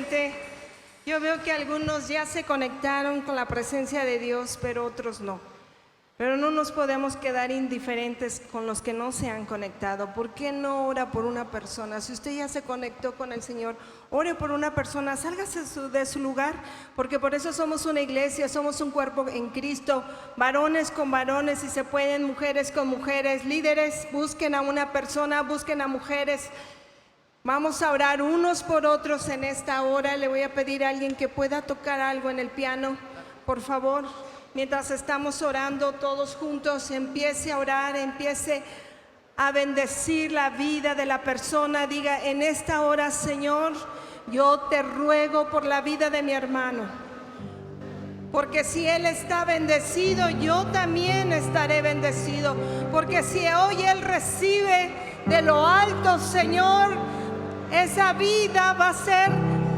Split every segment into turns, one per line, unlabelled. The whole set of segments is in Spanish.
diferente. Yo veo que algunos ya se conectaron con la presencia de Dios, pero otros no. Pero no nos podemos quedar indiferentes con los que no se han conectado. ¿Por qué no ora por una persona? Si usted ya se conectó con el Señor, ore por una persona, sálgase de su lugar, porque por eso somos una iglesia, somos un cuerpo en Cristo, varones con varones, si se pueden, mujeres con mujeres, líderes, busquen a una persona, busquen a mujeres. Vamos a orar unos por otros en esta hora. Le voy a pedir a alguien que pueda tocar algo en el piano, por favor. Mientras estamos orando todos juntos, empiece a orar, empiece a bendecir la vida de la persona. Diga: en esta hora, Señor, yo te ruego por la vida de mi hermano, porque si él está bendecido, yo también estaré bendecido, porque si hoy él recibe de lo alto, Señor, esa vida va a ser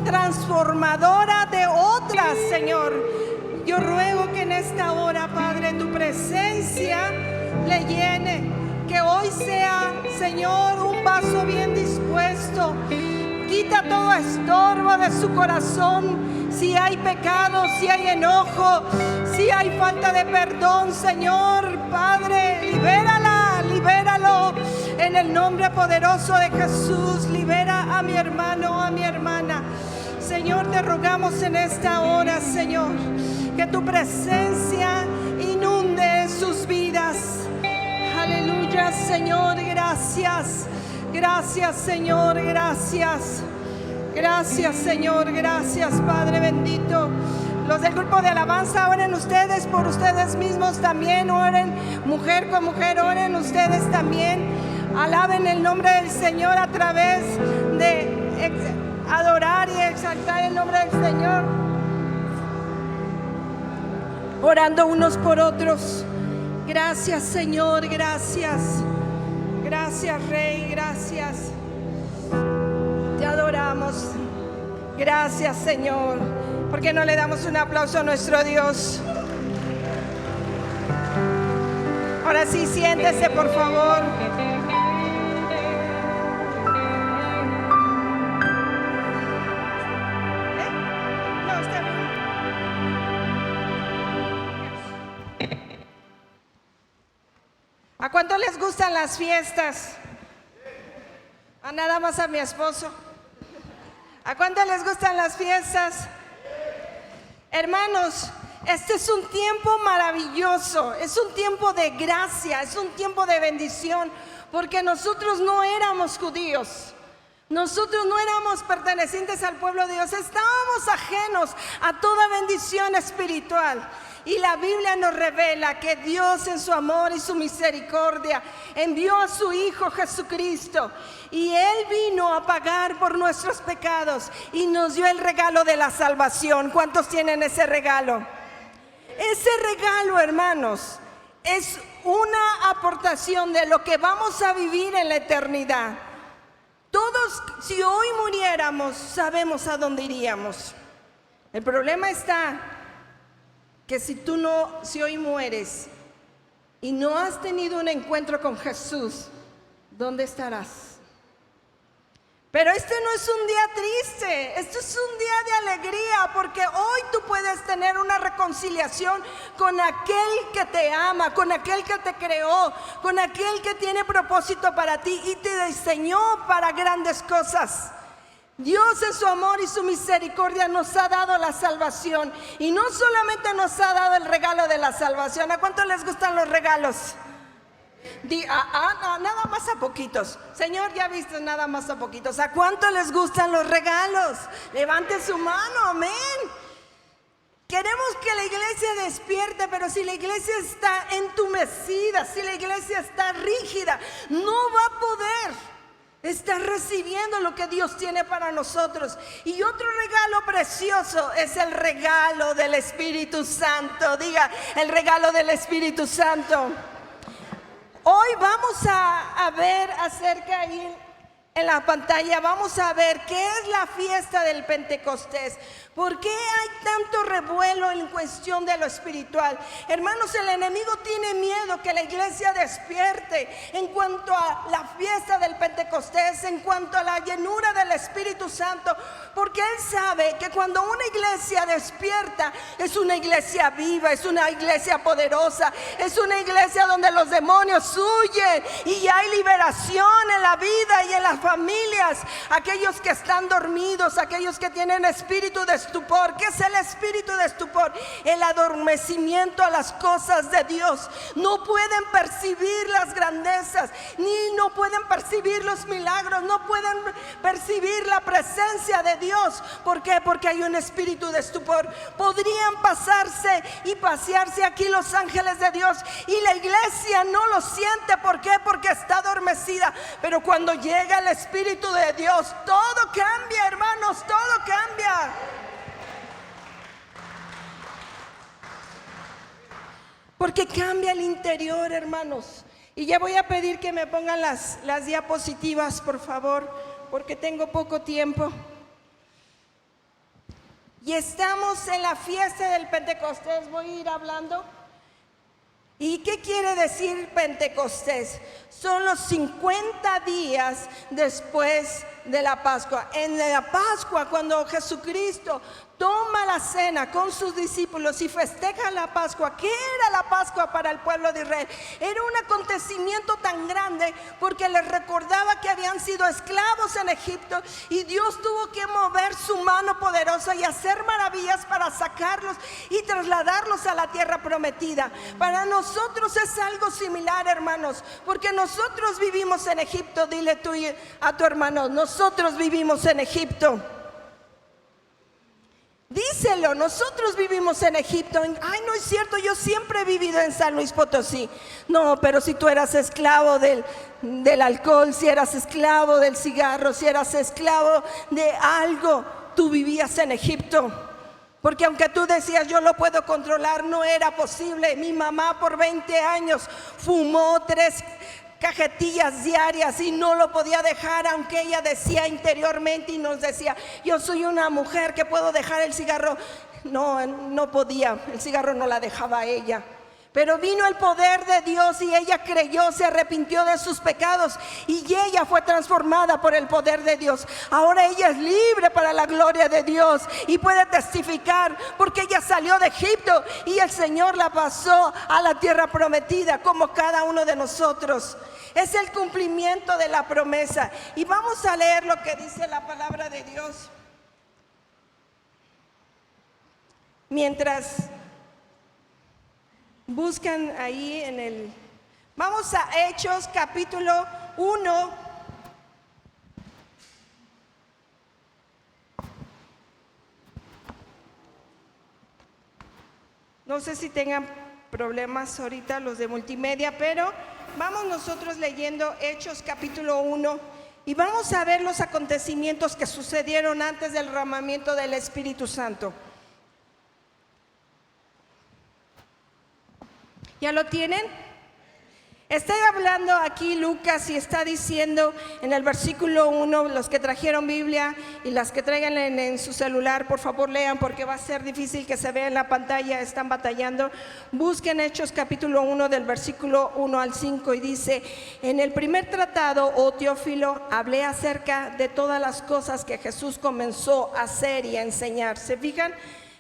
transformadora de otras, Señor. Yo ruego que en esta hora, Padre, tu presencia le llene, que hoy sea, Señor, un vaso bien dispuesto. Quita todo estorbo de su corazón. Si hay pecado, si hay enojo, si hay falta de perdón, Señor, Padre, libérala, libéralo. En el nombre poderoso de Jesús, libera a mi hermano, a mi hermana. Señor, te rogamos en esta hora, Señor, que tu presencia inunde sus vidas. Aleluya, Señor, gracias. Gracias, Señor, gracias. Gracias, Señor, gracias, Padre bendito. Los del grupo de alabanza, oren ustedes por ustedes mismos también. Oren mujer con mujer, oren ustedes también. Alaben el nombre del Señor a través de adorar y exaltar el nombre del Señor, orando unos por otros. Gracias, Señor, gracias. Gracias, Rey, gracias. Te adoramos. Gracias, Señor. ¿Por qué no le damos un aplauso a nuestro Dios? Ahora sí, siéntese, por favor. ¿A cuánto les gustan las fiestas? A nada más a mi esposo. ¿A cuánto les gustan las fiestas? Hermanos, este es un tiempo maravilloso, es un tiempo de gracia, es un tiempo de bendición, porque nosotros no éramos judíos. Nosotros no éramos pertenecientes al pueblo de Dios, estábamos ajenos a toda bendición espiritual. Y la Biblia nos revela que Dios, en su amor y su misericordia, envió a su Hijo Jesucristo. Y Él vino a pagar por nuestros pecados y nos dio el regalo de la salvación. ¿Cuántos tienen ese regalo? Ese regalo, hermanos, es una aportación de lo que vamos a vivir en la eternidad. Todos, si hoy muriéramos, sabemos a dónde iríamos. El problema está que si hoy mueres y no has tenido un encuentro con Jesús, ¿dónde estarás? Pero este no es un día triste, este es un día de alegría, porque hoy tú puedes tener una reconciliación con aquel que te ama, con aquel que te creó, con aquel que tiene propósito para ti y te diseñó para grandes cosas. Dios, en su amor y su misericordia, nos ha dado la salvación. Y no solamente nos ha dado el regalo de la salvación. ¿A cuánto les gustan los regalos? Nada más a poquitos. Señor, ya viste, nada más a poquitos. ¿A cuánto les gustan los regalos? Levante su mano, amén. Queremos que la iglesia despierte, pero si la iglesia está entumecida, si la iglesia está rígida, no va a poder estar recibiendo lo que Dios tiene para nosotros. Y otro regalo precioso es el regalo del Espíritu Santo. Diga, el regalo del Espíritu Santo. Hoy vamos a ver acerca en la pantalla, vamos a ver qué es la fiesta del Pentecostés. ¿Por qué hay tanto revuelo en cuestión de lo espiritual? Hermanos, el enemigo tiene miedo que la iglesia despierte en cuanto a la fiesta del Pentecostés, en cuanto a la llenura del Espíritu Santo, porque él sabe que cuando una iglesia despierta, es una iglesia viva, es una iglesia poderosa, es una iglesia donde los demonios huyen y hay liberación en la vida y en las familias. Aquellos que están dormidos, aquellos que tienen espíritu de estupor. ¿Qué es el espíritu de estupor? El adormecimiento a las cosas de Dios. No pueden percibir las grandezas, ni no pueden percibir los milagros, no pueden percibir la presencia de Dios. ¿Por qué? Porque hay un espíritu de estupor. Podrían pasarse y pasearse aquí los ángeles de Dios y la iglesia no lo siente. ¿Por qué? Porque está adormecida. Pero cuando llega el Espíritu de Dios, todo cambia, hermanos, todo cambia. Porque cambia el interior, hermanos. Y ya voy a pedir que me pongan las diapositivas, por favor, porque tengo poco tiempo. Y estamos en la fiesta del Pentecostés. Voy a ir hablando. ¿Y qué quiere decir Pentecostés? Son los 50 días después de la Pascua. En la Pascua, cuando Jesucristo toma la cena con sus discípulos y festeja la Pascua. ¿Qué era la Pascua para el pueblo de Israel? Era un acontecimiento tan grande porque les recordaba que habían sido esclavos en Egipto y Dios tuvo que mover su mano poderosa y hacer maravillas para sacarlos y trasladarlos a la tierra prometida. Para nosotros es algo similar, hermanos, porque nosotros vivimos en Egipto. Dile tú a tu hermano: nosotros vivimos en Egipto. Díselo, nosotros vivimos en Egipto. Ay, no es cierto, yo siempre he vivido en San Luis Potosí. No, pero si tú eras esclavo del alcohol, si eras esclavo del cigarro, si eras esclavo de algo, tú vivías en Egipto. Porque aunque tú decías yo lo puedo controlar, no era posible. Mi mamá por 20 años fumó 3 cajetillas diarias y no lo podía dejar, aunque ella decía interiormente y nos decía: yo soy una mujer que puedo dejar el cigarro. No podía, el cigarro no la dejaba a ella. Pero vino el poder de Dios y ella creyó, se arrepintió de sus pecados y ella fue transformada por el poder de Dios. Ahora ella es libre para la gloria de Dios y puede testificar porque ella salió de Egipto y el Señor la pasó a la tierra prometida como cada uno de nosotros. Es el cumplimiento de la promesa. Y vamos a leer lo que dice la palabra de Dios. Mientras buscan ahí vamos a Hechos capítulo 1. No sé si tengan problemas ahorita los de multimedia, pero vamos nosotros leyendo Hechos capítulo 1 y vamos a ver los acontecimientos que sucedieron antes del derramamiento del Espíritu Santo. ¿Ya lo tienen? Está hablando aquí Lucas y está diciendo en el versículo 1, los que trajeron Biblia y las que traigan en su celular, por favor lean porque va a ser difícil que se vea en la pantalla, están batallando. Busquen Hechos capítulo 1 del versículo 1 al 5 y dice: en el primer tratado, oh Teófilo, hablé acerca de todas las cosas que Jesús comenzó a hacer y a enseñar. ¿Se fijan?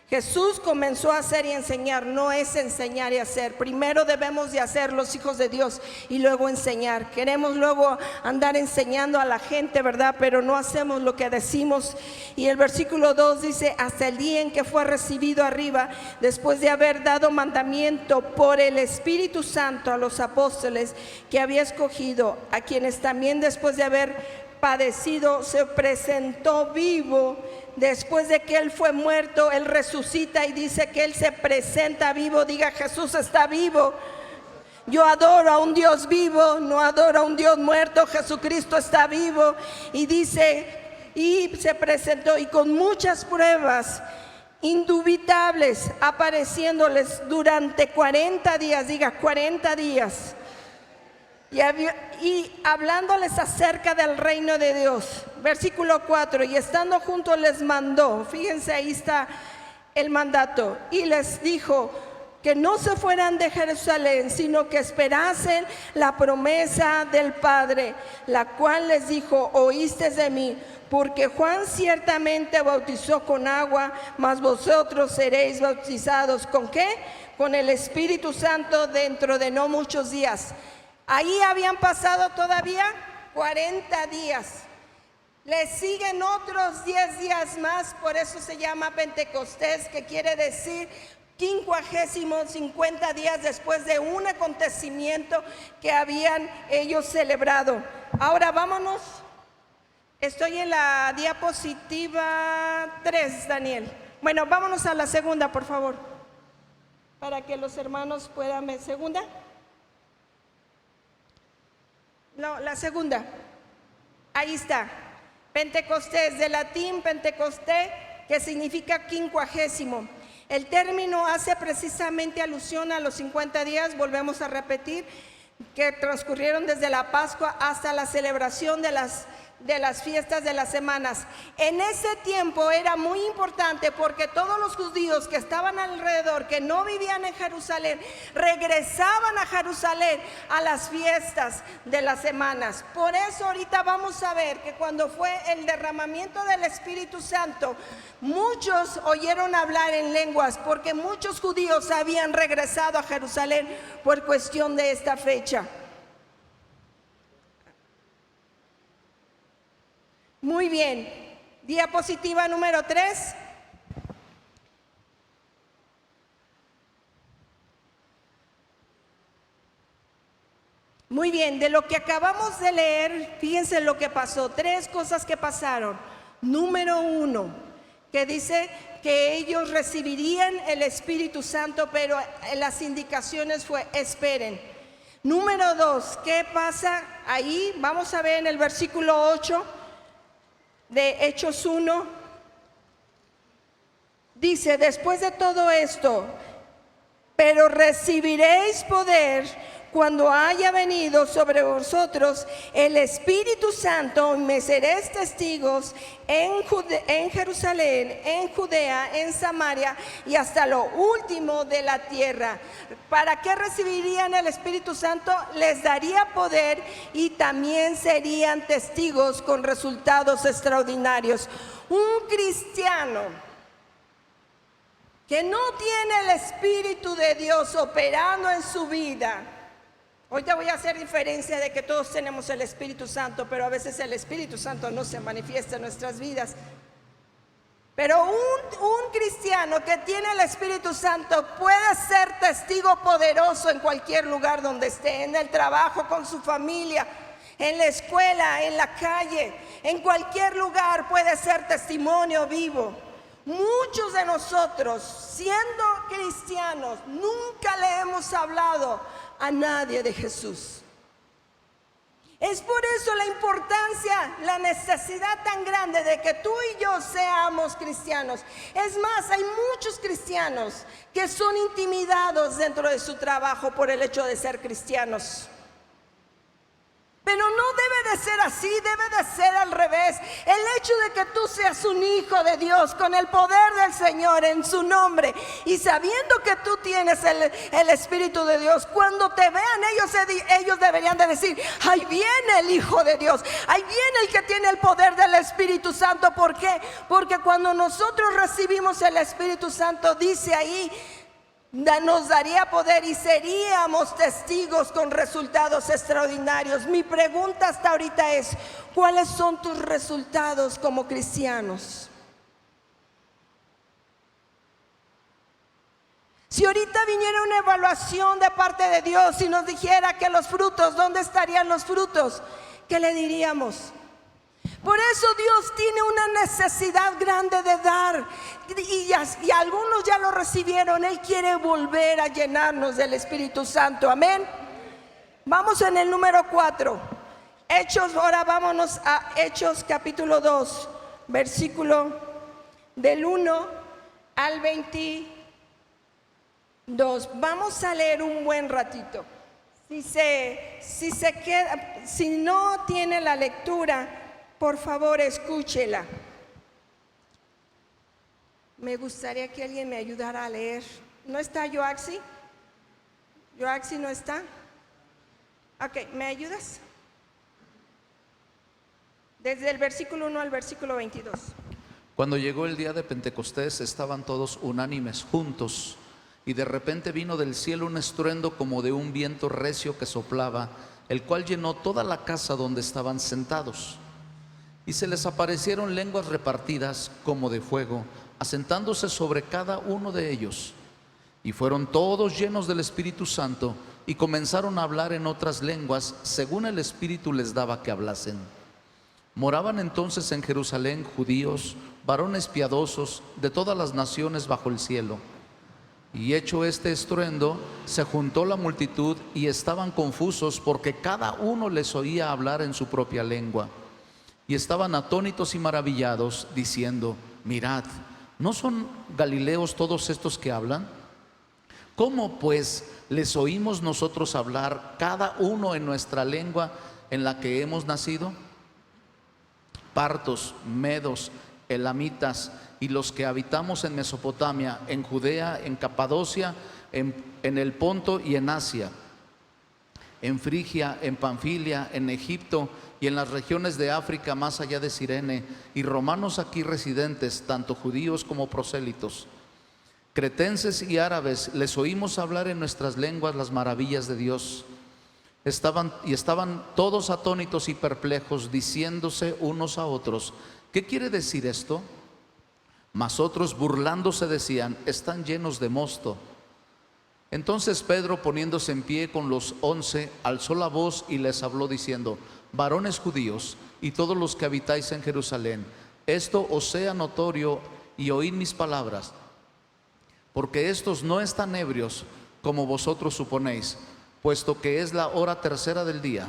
Jesús comenzó a hacer y enseñar, no es enseñar y hacer. Primero debemos de hacer los hijos de Dios y luego enseñar. Queremos luego andar enseñando a la gente, ¿verdad? Pero no hacemos lo que decimos. Y el versículo 2 dice: hasta el día en que fue recibido arriba, después de haber dado mandamiento por el Espíritu Santo a los apóstoles que había escogido, a quienes también después de haber padecido se presentó vivo. Después de que Él fue muerto, Él resucita y dice que Él se presenta vivo. Diga: Jesús está vivo. Yo adoro a un Dios vivo, no adoro a un Dios muerto. Jesucristo está vivo. Y dice, y se presentó y con muchas pruebas indubitables apareciéndoles durante 40 días. Diga: 40 días. y hablándoles acerca del reino de Dios. Versículo 4, y estando juntos les mandó, fíjense, ahí está el mandato, y les dijo que no se fueran de Jerusalén, sino que esperasen la promesa del Padre, la cual les dijo: oíste de mí, porque Juan ciertamente bautizó con agua, mas vosotros seréis bautizados ¿con qué? Con el Espíritu Santo dentro de no muchos días. Ahí habían pasado todavía 40 días. Le siguen otros 10 días más, por eso se llama Pentecostés, que quiere decir 50 días después de un acontecimiento que habían ellos celebrado. Ahora vámonos. Estoy en la diapositiva 3, Daniel. Bueno, vámonos a la segunda, por favor, para que los hermanos puedan ver. ¿Segunda? No, la segunda. Ahí está. Pentecostés, de latín Pentecostés, que significa 50. El término hace precisamente alusión a los 50 días, volvemos a repetir, que transcurrieron desde la Pascua hasta la celebración de las fiestas de las semanas. En ese tiempo era muy importante porque todos los judíos que estaban alrededor, que no vivían en Jerusalén, regresaban a Jerusalén a las fiestas de las semanas. Por eso ahorita vamos a ver que cuando fue el derramamiento del Espíritu Santo, muchos oyeron hablar en lenguas porque muchos judíos habían regresado a Jerusalén por cuestión de esta fecha. Muy bien, diapositiva número 3. Muy bien, de lo que acabamos de leer, fíjense lo que pasó, 3 cosas que pasaron. Número 1, que dice que ellos recibirían el Espíritu Santo, pero las indicaciones fue esperen. Número 2, ¿qué pasa ahí? Vamos a ver en el versículo 8 de Hechos 1, dice: después de todo esto, pero recibiréis poder cuando haya venido sobre vosotros el Espíritu Santo, y me seréis testigos en Jerusalén, en Judea, en Samaria y hasta lo último de la tierra. ¿Para qué recibirían el Espíritu Santo? Les daría poder y también serían testigos con resultados extraordinarios. Un cristiano que no tiene el Espíritu de Dios operando en su vida. Ahorita voy a hacer diferencia de que todos tenemos el Espíritu Santo, pero a veces el Espíritu Santo no se manifiesta en nuestras vidas. Pero un cristiano que tiene el Espíritu Santo puede ser testigo poderoso en cualquier lugar donde esté, en el trabajo, con su familia, en la escuela, en la calle, en cualquier lugar puede ser testimonio vivo. Muchos de nosotros, siendo cristianos, nunca le hemos hablado a nadie de Jesús. Es por eso la importancia, la necesidad tan grande de que tú y yo seamos cristianos. Es más, hay muchos cristianos que son intimidados dentro de su trabajo por el hecho de ser cristianos. Pero no debe de ser así, debe de ser al revés. El hecho de que tú seas un hijo de Dios con el poder del Señor en su nombre y sabiendo que tú tienes el Espíritu de Dios, cuando te vean ellos deberían de decir: ahí viene el Hijo de Dios, ahí viene el que tiene el poder del Espíritu Santo. ¿Por qué? Porque cuando nosotros recibimos el Espíritu Santo, dice ahí, nos daría poder y seríamos testigos con resultados extraordinarios. Mi pregunta hasta ahorita es: ¿cuáles son tus resultados como cristianos? Si ahorita viniera una evaluación de parte de Dios y nos dijera que los frutos, ¿dónde estarían los frutos? ¿Qué le diríamos? Por eso Dios tiene una necesidad grande de dar y algunos ya lo recibieron. Él quiere volver a llenarnos del Espíritu Santo. Amén. Vamos en el número 4. Hechos, ahora vámonos a Hechos capítulo 2, versículo del 1 al 22. Vamos a leer un buen ratito. Si no tiene la lectura, por favor escúchela. Me gustaría que alguien me ayudara a leer. ¿No está Joaxi? ¿Joaxi no está? Ok, ¿me ayudas? Desde el versículo 1 al versículo 22.
Cuando llegó el día de Pentecostés, estaban todos unánimes juntos, y de repente vino del cielo un estruendo como de un viento recio que soplaba, el cual llenó toda la casa donde estaban sentados. Y se les aparecieron lenguas repartidas como de fuego, asentándose sobre cada uno de ellos. Y fueron todos llenos del Espíritu Santo, y comenzaron a hablar en otras lenguas, según el Espíritu les daba que hablasen. Moraban entonces en Jerusalén judíos, varones piadosos de todas las naciones bajo el cielo. Y hecho este estruendo, se juntó la multitud y estaban confusos porque cada uno les oía hablar en su propia lengua. Y estaban atónitos y maravillados, diciendo: mirad, ¿no son galileos todos estos que hablan? ¿Cómo pues les oímos nosotros hablar cada uno en nuestra lengua en la que hemos nacido? Partos, medos, elamitas y los que habitamos en Mesopotamia, en Judea, en Capadocia, en el Ponto y en Asia, en Frigia, en Panfilia, en Egipto y en las regiones de África más allá de Cirene, y romanos aquí residentes, tanto judíos como prosélitos, cretenses y árabes, les oímos hablar en nuestras lenguas las maravillas de Dios. Estaban todos atónitos y perplejos, diciéndose unos a otros: ¿qué quiere decir esto? Mas otros, burlándose, decían: están llenos de mosto. Entonces Pedro, poniéndose en pie con los 11, alzó la voz y les habló diciendo: varones judíos y todos los que habitáis en Jerusalén, esto os sea notorio y oíd mis palabras, porque estos no están ebrios como vosotros suponéis, puesto que es la hora tercera del día.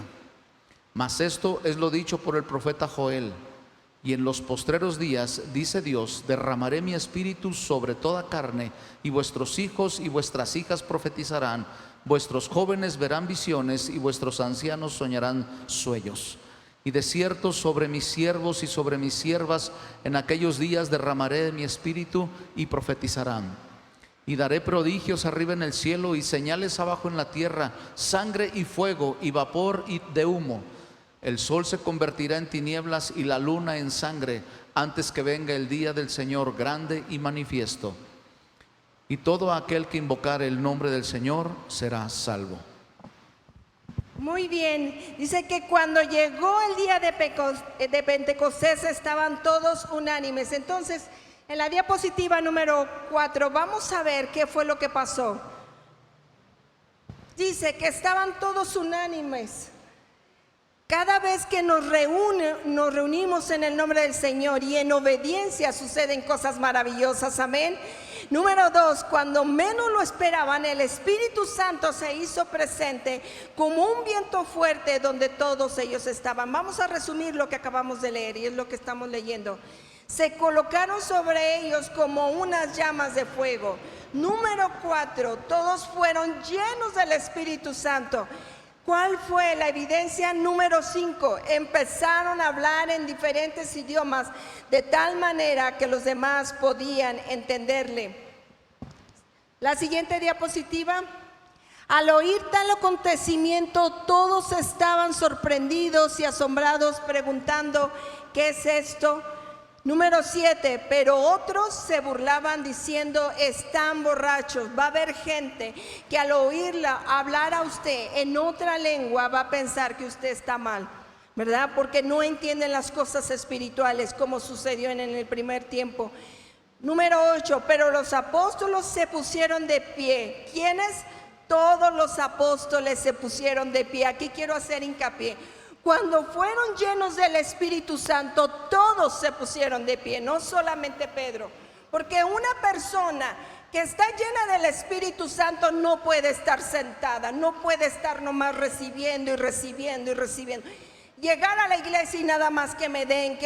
Mas esto es lo dicho por el profeta Joel: y en los postreros días, dice Dios, derramaré mi espíritu sobre toda carne, y vuestros hijos y vuestras hijas profetizarán, vuestros jóvenes verán visiones, y vuestros ancianos soñarán sueños. Y de cierto sobre mis siervos y sobre mis siervas en aquellos días derramaré mi espíritu, y profetizarán. Y daré prodigios arriba en el cielo y señales abajo en la tierra, sangre y fuego y vapor y de humo. El sol se convertirá en tinieblas y la luna en sangre, antes que venga el día del Señor grande y manifiesto. Y todo aquel que invocare el nombre del Señor será salvo.
Muy bien, dice que cuando llegó el día de Pentecostés estaban todos unánimes. Entonces, en la diapositiva número 4 vamos a ver qué fue lo que pasó. Dice que estaban todos unánimes. Cada vez que nos reunimos en el nombre del Señor y en obediencia suceden cosas maravillosas, amén. Número 2, cuando menos lo esperaban, el Espíritu Santo se hizo presente como un viento fuerte donde todos ellos estaban. Vamos a resumir lo que acabamos de leer y es lo que estamos leyendo. Se colocaron sobre ellos como unas llamas de fuego. Número 4, todos fueron llenos del Espíritu Santo. ¿Cuál fue la evidencia? Número 5, empezaron a hablar en diferentes idiomas de tal manera que los demás podían entenderle. La siguiente diapositiva. Al oír tal acontecimiento, todos estaban sorprendidos y asombrados, preguntando: ¿qué es esto? Número 7, pero otros se burlaban diciendo: están borrachos. Va a haber gente que al oírla hablar a usted en otra lengua va a pensar que usted está mal, ¿verdad? Porque no entienden las cosas espirituales como sucedió en el primer tiempo. Número 8, pero los apóstoles se pusieron de pie. ¿Quiénes? Todos los apóstoles se pusieron de pie. Aquí quiero hacer hincapié. Cuando fueron llenos del Espíritu Santo, todos se pusieron de pie, no solamente Pedro. Porque una persona que está llena del Espíritu Santo no puede estar sentada, no puede estar nomás recibiendo y recibiendo y recibiendo. Llegar a la iglesia y nada más que me den,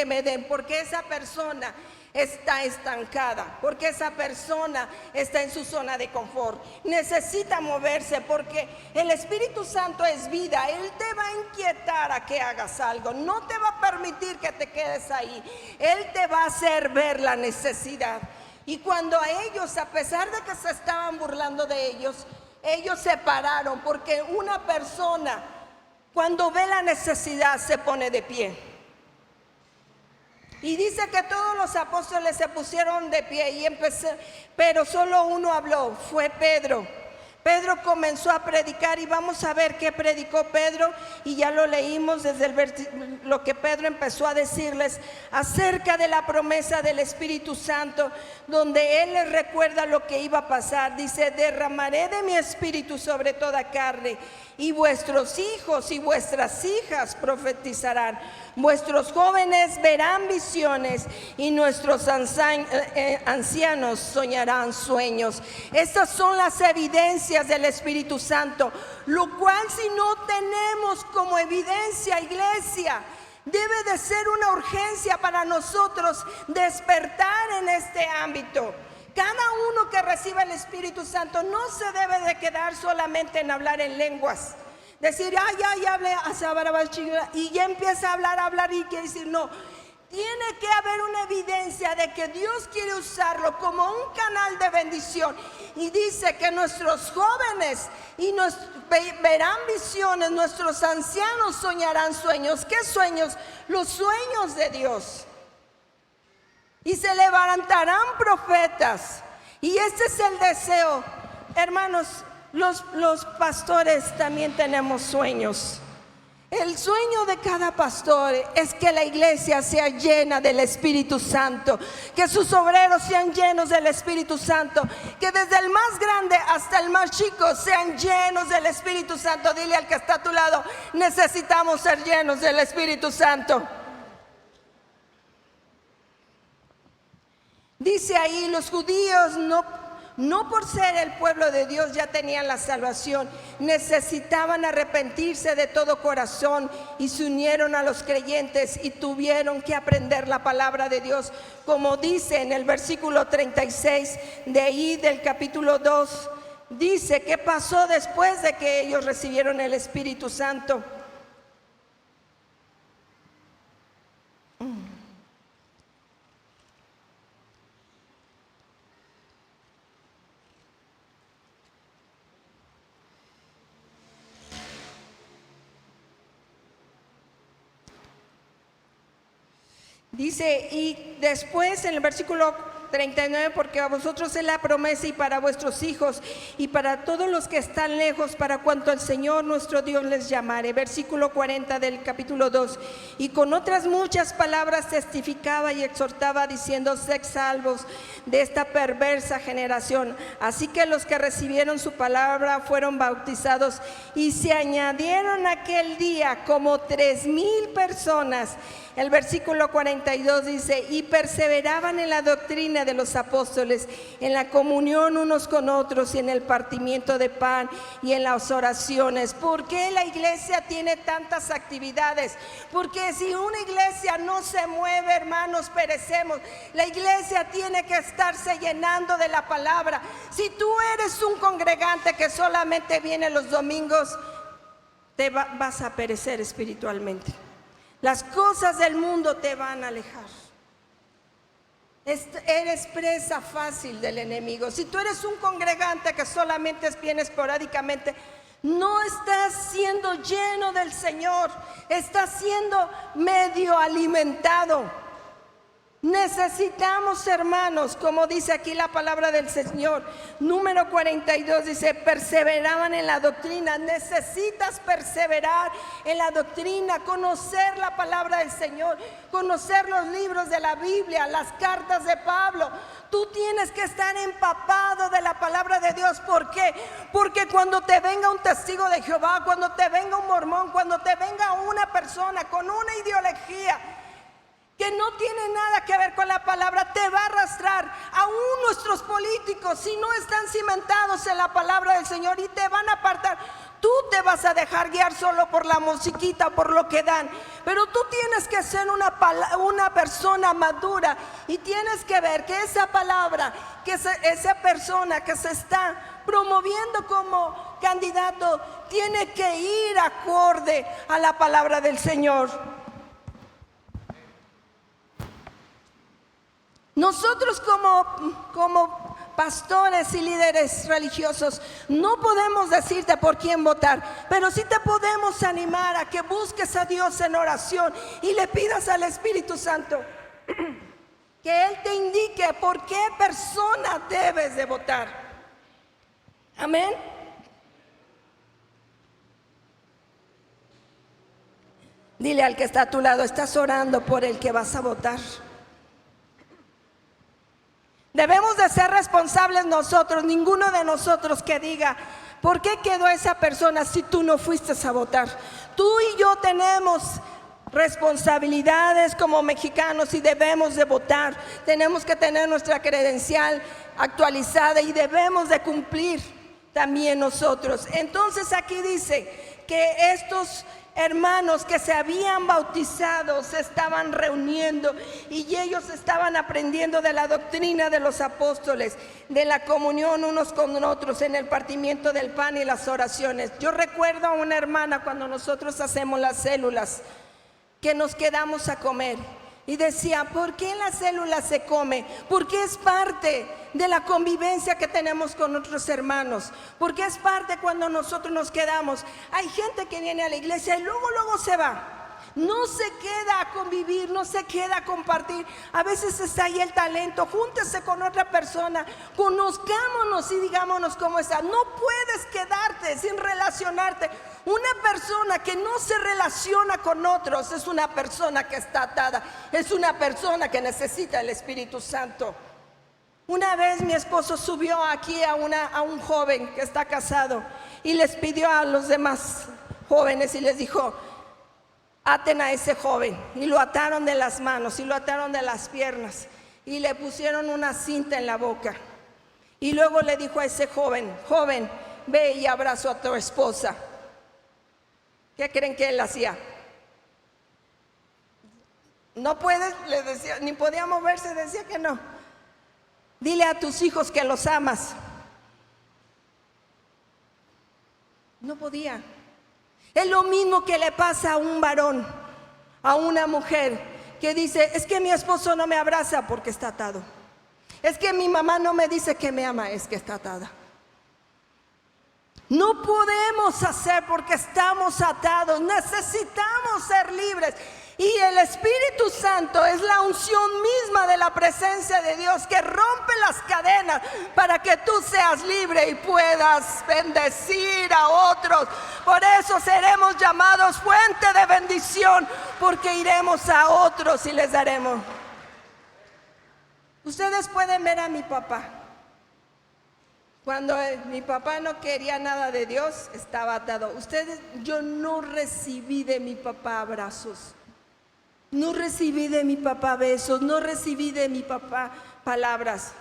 porque esa persona está estancada, porque esa persona está en su zona de confort. Necesita moverse porque el Espíritu Santo es vida. Él te va a inquietar a que hagas algo. No te va a permitir que te quedes ahí. Él te va a hacer ver la necesidad. Y cuando a ellos, a pesar de que se estaban burlando de ellos, ellos se pararon, porque una persona cuando ve la necesidad se pone de pie. Y dice que todos los apóstoles se pusieron de pie y pero solo uno habló, fue Pedro. Pedro comenzó a predicar y vamos a ver qué predicó Pedro, y ya lo leímos desde lo que Pedro empezó a decirles acerca de la promesa del Espíritu Santo, donde él les recuerda lo que iba a pasar. Dice: derramaré de mi espíritu sobre toda carne, y vuestros hijos y vuestras hijas profetizarán, vuestros jóvenes verán visiones, y nuestros ancianos soñarán sueños. Estas son las evidencias del Espíritu Santo, lo cual, si no tenemos como evidencia, iglesia, debe de ser una urgencia para nosotros despertar en este ámbito. Cada uno que reciba el Espíritu Santo no se debe de quedar solamente en hablar en lenguas, decir, ya hablé, y ya empieza a hablar y quiere decir, no. Tiene que haber una evidencia de que Dios quiere usarlo como un canal de bendición. Y dice que nuestros jóvenes verán visiones, nuestros ancianos soñarán sueños. ¿Qué sueños? Los sueños de Dios. Y se levantarán profetas. Y este es el deseo. Hermanos, los pastores también tenemos sueños. El sueño de cada pastor es que la iglesia sea llena del Espíritu Santo, que sus obreros sean llenos del Espíritu Santo, que desde el más grande hasta el más chico sean llenos del Espíritu Santo. Dile al que está a tu lado: necesitamos ser llenos del Espíritu Santo. Dice ahí, los judíos no por ser el pueblo de Dios ya tenían la salvación, necesitaban arrepentirse de todo corazón, y se unieron a los creyentes y tuvieron que aprender la palabra de Dios, como dice en el versículo 36 de ahí del capítulo 2. Dice: ¿qué pasó después de que ellos recibieron el Espíritu Santo? Dice, y después en el versículo 39, porque a vosotros es la promesa, y para vuestros hijos, y para todos los que están lejos, para cuanto el Señor nuestro Dios les llamare. Versículo 40 del capítulo 2. Y con otras muchas palabras testificaba y exhortaba, diciendo: sed salvos de esta perversa generación. Así que los que recibieron su palabra fueron bautizados, y se añadieron aquel día como 3,000 personas. El versículo 42 dice: y perseveraban en la doctrina de los apóstoles, en la comunión unos con otros, y en el partimiento de pan, y en las oraciones. ¿Por qué la iglesia tiene tantas actividades? Porque si una iglesia no se mueve, hermanos, perecemos. La iglesia tiene que estarse llenando de la palabra. Si tú eres un congregante que solamente viene los domingos, vas a perecer espiritualmente. Las cosas del mundo te van a alejar. Eres presa fácil del enemigo. Si tú eres un congregante que solamente viene esporádicamente, no estás siendo lleno del Señor, estás siendo medio alimentado. Necesitamos, hermanos, como dice aquí la palabra del Señor, número 42, dice: perseveraban en la doctrina. Necesitas perseverar en la doctrina, conocer la palabra del Señor, conocer los libros de la Biblia, las cartas de Pablo. Tú tienes que estar empapado de la palabra de Dios. ¿Por qué? Porque cuando te venga un testigo de Jehová, cuando te venga un mormón, cuando te venga una persona con una ideología que no tiene nada que ver con la palabra, te va a arrastrar. Aún nuestros políticos, si no están cimentados en la palabra del Señor, y te van a apartar. Tú te vas a dejar guiar solo por la musiquita, por lo que dan. Pero tú tienes que ser una persona madura y tienes que ver que esa palabra, que esa persona que se está promoviendo como candidato, tiene que ir acorde a la palabra del Señor. Nosotros como pastores y líderes religiosos no podemos decirte por quién votar, pero sí te podemos animar a que busques a Dios en oración y le pidas al Espíritu Santo que Él te indique por qué persona debes de votar. Amén. Dile al que está a tu lado: estás orando por el que vas a votar. Debemos de ser responsables nosotros, ninguno de nosotros que diga: ¿por qué quedó esa persona si tú no fuiste a votar? Tú y yo tenemos responsabilidades como mexicanos y debemos de votar. Tenemos que tener nuestra credencial actualizada y debemos de cumplir también nosotros. Entonces aquí dice que estos hermanos que se habían bautizado se estaban reuniendo y ellos estaban aprendiendo de la doctrina de los apóstoles, de la comunión unos con otros, en el partimiento del pan y las oraciones. Yo recuerdo a una hermana cuando nosotros hacemos las células, que nos quedamos a comer y decía: ¿por qué en las células se come? Porque es parte de la convivencia que tenemos con otros hermanos, porque es parte cuando nosotros nos quedamos. Hay gente que viene a la iglesia y luego se va. No se queda a convivir, no se queda a compartir. A veces está ahí el talento. Júntese con otra persona, conozcámonos y digámonos cómo está. No puedes quedarte sin relacionarte. Una persona que no se relaciona con otros es una persona que está atada, es una persona que necesita el Espíritu Santo. Una vez mi esposo subió aquí a un joven que está casado y les pidió a los demás jóvenes y les dijo: aten a ese joven. Y lo ataron de las manos y lo ataron de las piernas y le pusieron una cinta en la boca. Y luego le dijo a ese joven: joven, ve y abrazo a tu esposa. ¿Qué creen que él hacía? No puedes, le decía, ni podía moverse, decía que no. Dile a tus hijos que los amas. No podía. Es lo mismo que le pasa a un varón, a una mujer que dice: es que mi esposo no me abraza porque está atado. Es que mi mamá no me dice que me ama, es que está atada. No podemos hacer porque estamos atados. Necesitamos ser libres. Y el Espíritu Santo es la unción misma de la presencia de Dios que rompe las cadenas para que tú seas libre y puedas bendecir a otros. Por eso seremos llamados fuente de bendición, porque iremos a otros y les daremos. Ustedes pueden ver a mi papá. Cuando mi papá no quería nada de Dios, estaba atado. Yo no recibí de mi papá abrazos. No recibí de mi papá besos, no recibí de mi papá palabras.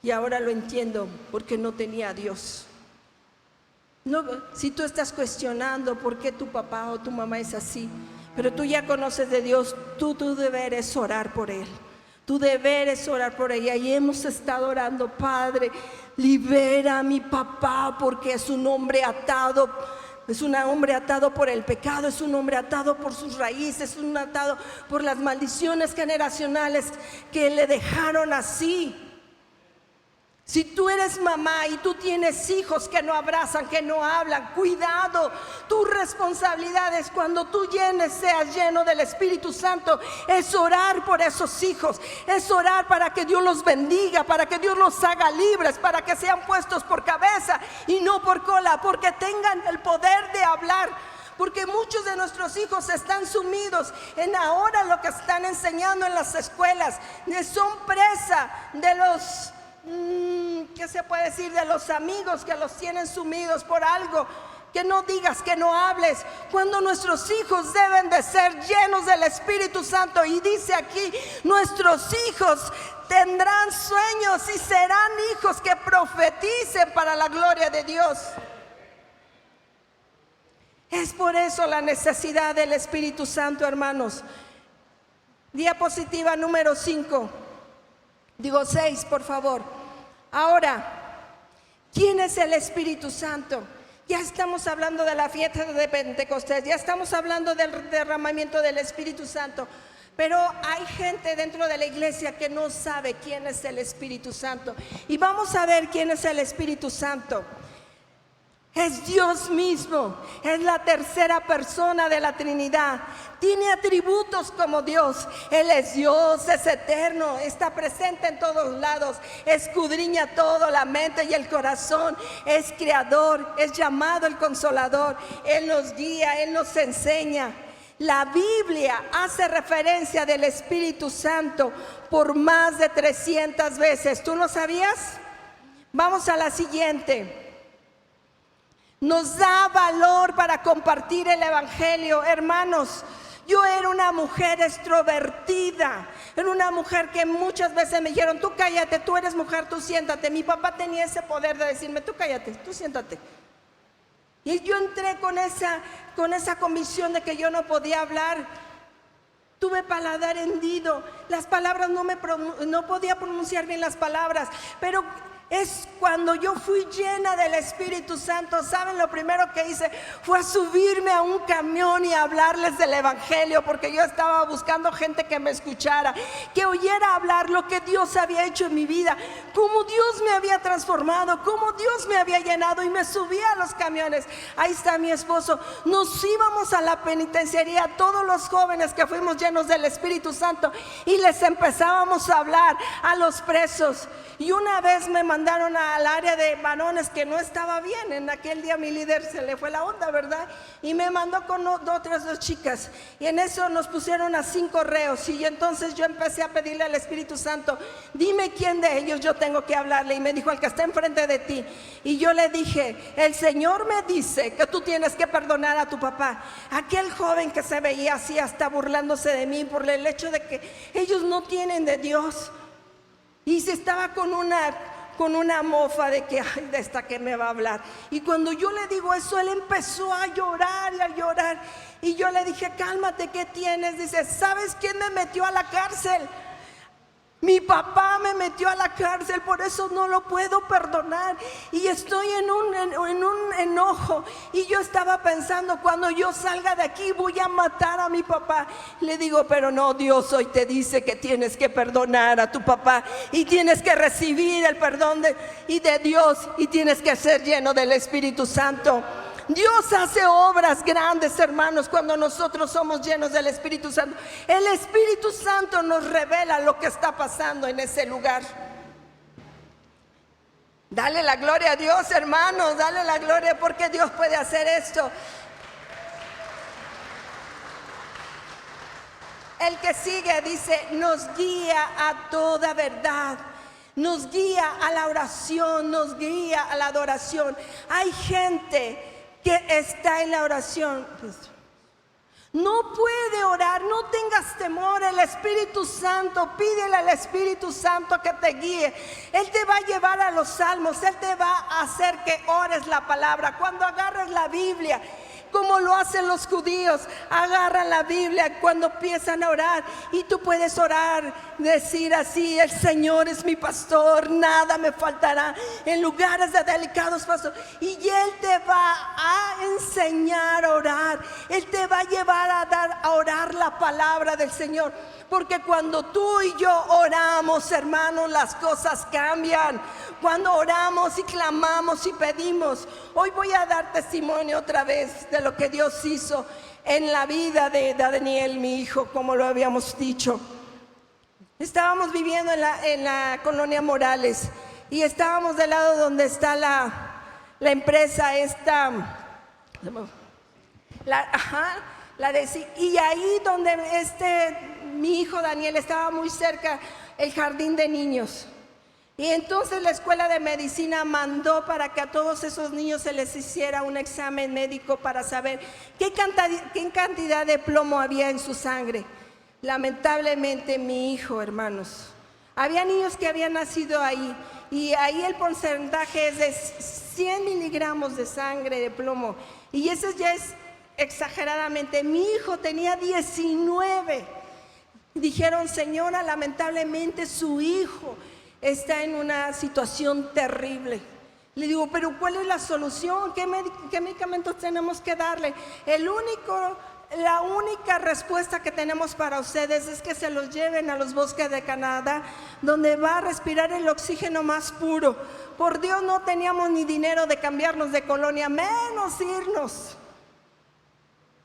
Y ahora lo entiendo, porque no tenía a Dios. No, si tú estás cuestionando por qué tu papá o tu mamá es así, pero tú ya conoces de Dios, tu deber es orar por él. Tu deber es orar por ella. Y hemos estado orando: Padre, libera a mi papá, porque es un hombre atado. Es un hombre atado por el pecado, es un hombre atado por sus raíces, es un atado por las maldiciones generacionales que le dejaron así. Si tú eres mamá y tú tienes hijos que no abrazan, que no hablan, cuidado. Tu responsabilidad es, cuando tú seas lleno del Espíritu Santo, es orar por esos hijos, es orar para que Dios los bendiga, para que Dios los haga libres, para que sean puestos por cabeza y no por cola, porque tengan el poder de hablar. Porque muchos de nuestros hijos están sumidos en ahora lo que están enseñando en las escuelas. Son presa de los... ¿qué se puede decir? De los amigos que los tienen sumidos por algo. Que no digas, que no hables, cuando nuestros hijos deben de ser llenos del Espíritu Santo. Y dice aquí: nuestros hijos tendrán sueños y serán hijos que profeticen para la gloria de Dios. Es por eso la necesidad del Espíritu Santo, hermanos. Diapositiva número 6, por favor. Ahora, ¿quién es el Espíritu Santo? Ya estamos hablando de la fiesta de Pentecostés, ya estamos hablando del derramamiento del Espíritu Santo. Pero hay gente dentro de la iglesia que no sabe quién es el Espíritu Santo. Y vamos a ver quién es el Espíritu Santo. Es Dios mismo, es la tercera persona de la Trinidad. Tiene atributos como Dios. Él es Dios, es eterno, está presente en todos lados, escudriña todo, la mente y el corazón. Es creador, es llamado el Consolador. Él nos guía, Él nos enseña. La Biblia hace referencia del Espíritu Santo por más de 300 veces. ¿Tú lo sabías? Vamos a la siguiente. Nos da valor para compartir el Evangelio. Hermanos, yo era una mujer extrovertida, era una mujer que muchas veces me dijeron: tú cállate, tú eres mujer, tú siéntate. Mi papá tenía ese poder de decirme: tú cállate, tú siéntate. Y yo entré con esa convicción de que yo no podía hablar. Tuve paladar hendido, las palabras no podía pronunciar bien las palabras, pero es cuando yo fui llena del Espíritu Santo. ¿Saben? Lo primero que hice fue subirme a un camión y hablarles del Evangelio, porque yo estaba buscando gente que me escuchara, que oyera hablar lo que Dios había hecho en mi vida, cómo Dios me había transformado, cómo Dios me había llenado. Y me subí a los camiones. Ahí está mi esposo. Nos íbamos a la penitenciaría, todos los jóvenes que fuimos llenos del Espíritu Santo, y les empezábamos a hablar a los presos. Y una vez me mandaron al área de varones, que no estaba bien. En aquel día mi líder se le fue la onda, ¿verdad? Y me mandó con otras 2 chicas. Y en eso nos pusieron a 5 reos. Y entonces yo empecé a pedirle al Espíritu Santo: dime quién de ellos yo tengo que hablarle. Y me dijo: el que está enfrente de ti. Y yo le dije: el Señor me dice que tú tienes que perdonar a tu papá. Aquel joven que se veía así, hasta burlándose de mí por el hecho de que ellos no tienen de Dios. Y se estaba con una mofa de que: ay, de esta que me va a hablar. Y cuando yo le digo eso, él empezó a llorar y a llorar. Y yo le dije: cálmate, ¿qué tienes? Dice: ¿sabes quién me metió a la cárcel? Mi papá me metió a la cárcel, por eso no lo puedo perdonar. Y estoy en un enojo. Y yo estaba pensando: cuando yo salga de aquí voy a matar a mi papá. Le digo: pero no, Dios hoy te dice que tienes que perdonar a tu papá, y tienes que recibir el perdón de Dios, y tienes que ser lleno del Espíritu Santo. Dios hace obras grandes, hermanos, cuando nosotros somos llenos del Espíritu Santo. El Espíritu Santo nos revela lo que está pasando en ese lugar. Dale la gloria a Dios, hermanos, dale la gloria, porque Dios puede hacer esto. El que sigue dice: nos guía a toda verdad. Nos guía a la oración, nos guía a la adoración. Hay gente que está en la oración, no puede orar. No tengas temor. El Espíritu Santo, pídele al Espíritu Santo que te guíe. Él te va a llevar a los salmos, Él te va a hacer que ores la palabra. Cuando agarres la Biblia, como lo hacen los judíos, agarran la Biblia cuando empiezan a orar, y tú puedes orar, decir así: el Señor es mi pastor, nada me faltará, en lugares de delicados pastos. Y Él te va a enseñar a orar. Él te va a llevar a orar la palabra del Señor. Porque cuando tú y yo oramos, hermanos, las cosas cambian. Cuando oramos y clamamos y pedimos. Hoy voy a dar testimonio otra vez de lo que Dios hizo en la vida de Daniel, mi hijo, como lo habíamos dicho. Estábamos viviendo en la colonia Morales, y estábamos del lado donde está la empresa esta, y ahí donde mi hijo Daniel, estaba muy cerca el jardín de niños. Y entonces la escuela de medicina mandó para que a todos esos niños se les hiciera un examen médico para saber qué cantidad de plomo había en su sangre. Lamentablemente mi hijo, hermanos, había niños que habían nacido ahí, y ahí el porcentaje es de 100 miligramos de sangre de plomo. Y eso ya es exageradamente. Mi hijo tenía 19. Dijeron: señora, lamentablemente su hijo está en una situación terrible. Le digo: pero ¿cuál es la solución? ¿Qué medicamentos tenemos que darle? La única respuesta que tenemos para ustedes es que se los lleven a los bosques de Canadá, donde va a respirar el oxígeno más puro. Por Dios, no teníamos ni dinero de cambiarnos de colonia, menos irnos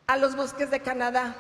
a los bosques de Canadá.